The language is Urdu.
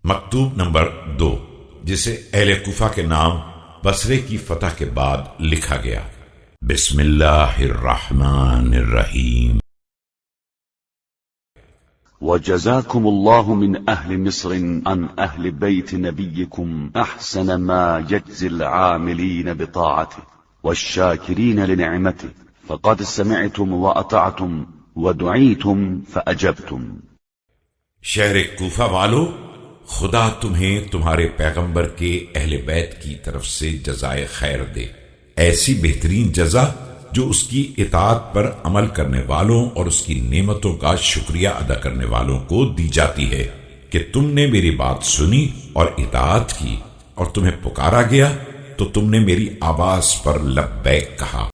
مکتوب نمبر 2 جسے اہل کوفہ کے نام بصرے کی فتح کے بعد لکھا گیا۔ بسم اللہ الرحمن الرحیم۔ وجزاكم الله من أهل مصر عن أهل بيت نبيكم أحسن ما يجزي العاملين بطاعته والشاكرين لنعمته فقد سمعتم وأطعتم ودعيتم فأجبتم۔ شہر کوفہ والو، خدا تمہیں تمہارے پیغمبر کے اہل بیت کی طرف سے جزائے خیر دے، ایسی بہترین جزا جو اس کی اطاعت پر عمل کرنے والوں اور اس کی نعمتوں کا شکریہ ادا کرنے والوں کو دی جاتی ہے کہ تم نے میری بات سنی اور اطاعت کی، اور تمہیں پکارا گیا تو تم نے میری آواز پر لبیک کہا۔